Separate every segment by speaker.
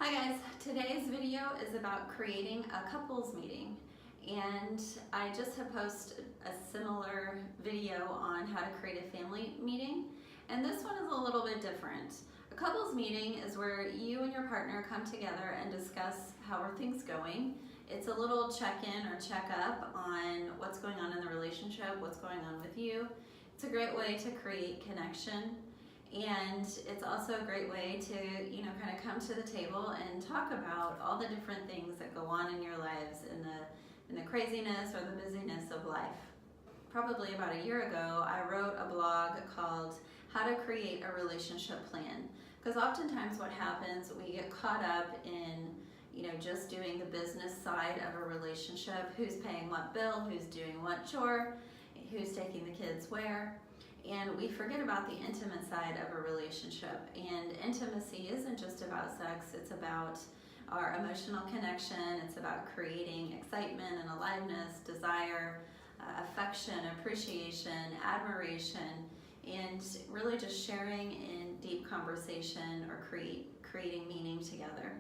Speaker 1: Hi guys, today's video is about creating a couples meeting, and I just have posted a similar video on how to create a family meeting, and this one is a little bit different. A couples meeting is where you and your partner come together and discuss how are things going. It's a little check-in or check-up on what's going on in the relationship, what's going on with you. It's a great way to create connection. And it's also a great way to, kind of come to the table and talk about all the different things that go on in your lives in the craziness or the busyness of life. Probably about a year ago, I wrote a blog called How to Create a Relationship Plan. Because oftentimes what happens, we get caught up in, just doing the business side of a relationship. Who's paying what bill, who's doing what chore, who's taking the kids where. And we forget about the intimate side of a relationship. And intimacy isn't just about sex, it's about our emotional connection, it's about creating excitement and aliveness, desire, affection, appreciation, admiration, and really just sharing in deep conversation or creating meaning together.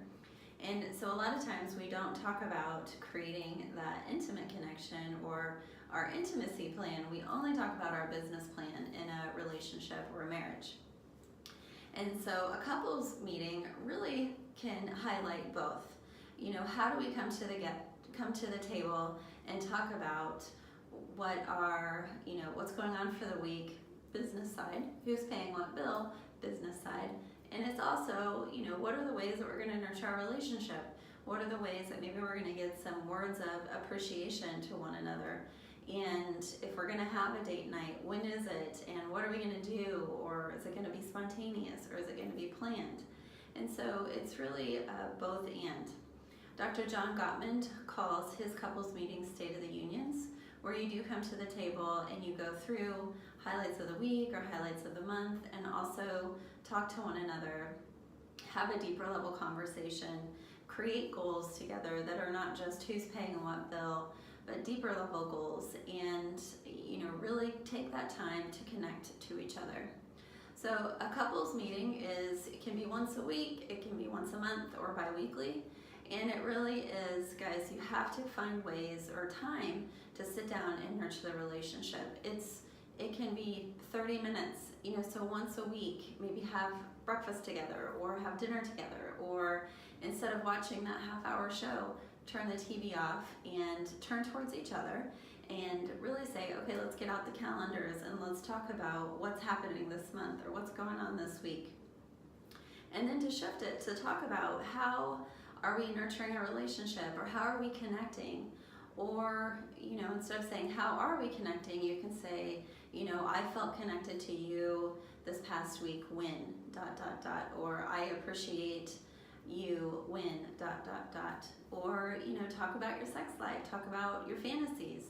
Speaker 1: And so a lot of times we don't talk about creating that intimate connection or our intimacy plan. We only talk about our business plan in a relationship or a marriage. And so a couples meeting really can highlight both. How do we come to the table and talk about what are, what's going on for the week, business side, who's paying what bill, business side. And it's also, what are the ways that we're going to nurture our relationship? What are the ways that maybe we're going to get some words of appreciation to one another? And if we're going to have a date night, when is it? And what are we going to do? Or is it going to be spontaneous? Or is it going to be planned? And so it's really both and. Dr. John Gottman calls his couples meetings State of the Unions, where you do come to the table and you go through highlights of the week or highlights of the month, and also talk to one another, have a deeper level conversation, create goals together that are not just who's paying what bill, but deeper level goals, and really take that time to connect to each other. So a couples meeting it can be once a week, it can be once a month or bi-weekly, and it really is, guys, you have to find ways or time to sit down and nurture the relationship. It can be 30 minutes, so once a week, maybe have breakfast together or have dinner together, or instead of watching that half-hour show, turn the TV off and turn towards each other and really say, okay, let's get out the calendars and let's talk about what's happening this month or what's going on this week. And then to shift it to talk about how are we nurturing a relationship, or how are we connecting? Or, instead of saying, how are we connecting, you can say, I felt connected to you this past week when, ... or I appreciate you when, ... or, talk about your sex life, talk about your fantasies,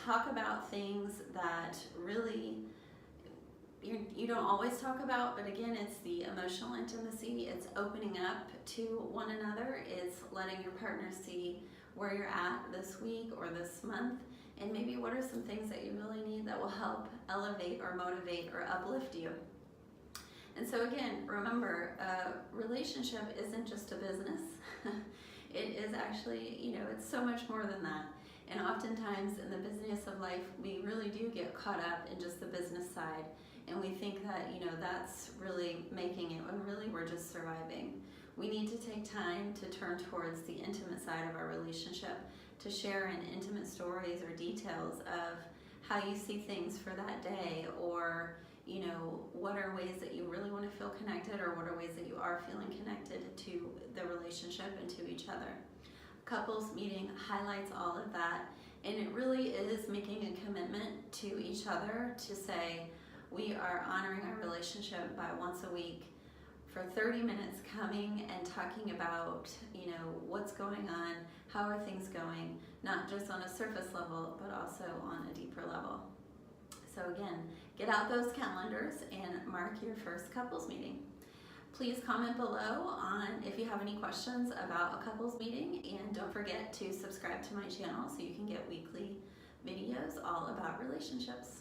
Speaker 1: talk about things that really you don't always talk about, but again, it's the emotional intimacy, it's opening up to one another, it's letting your partner see where you're at this week or this month, and maybe what are some things that you really need that will help elevate or motivate or uplift you. And so again, remember, a relationship isn't just a business. It is actually, it's so much more than that. And oftentimes in the busyness of life, we really do get caught up in just the business side. And we think that, that's really making it, when really we're just surviving. We need to take time to turn towards the intimate side of our relationship, to share in intimate stories or details of how you see things for that day, or what are ways that you really want to feel connected, or what are ways that you are feeling connected to the relationship and to each other. Couples meeting highlights all of that, and it really is making a commitment to each other to say, we are honoring our relationship by once a week for 30 minutes coming and talking about, what's going on, how are things going, not just on a surface level, but also on a deeper level. So again, get out those calendars and mark your first couples meeting. Please comment below on if you have any questions about a couples meeting, and don't forget to subscribe to my channel so you can get weekly videos all about relationships.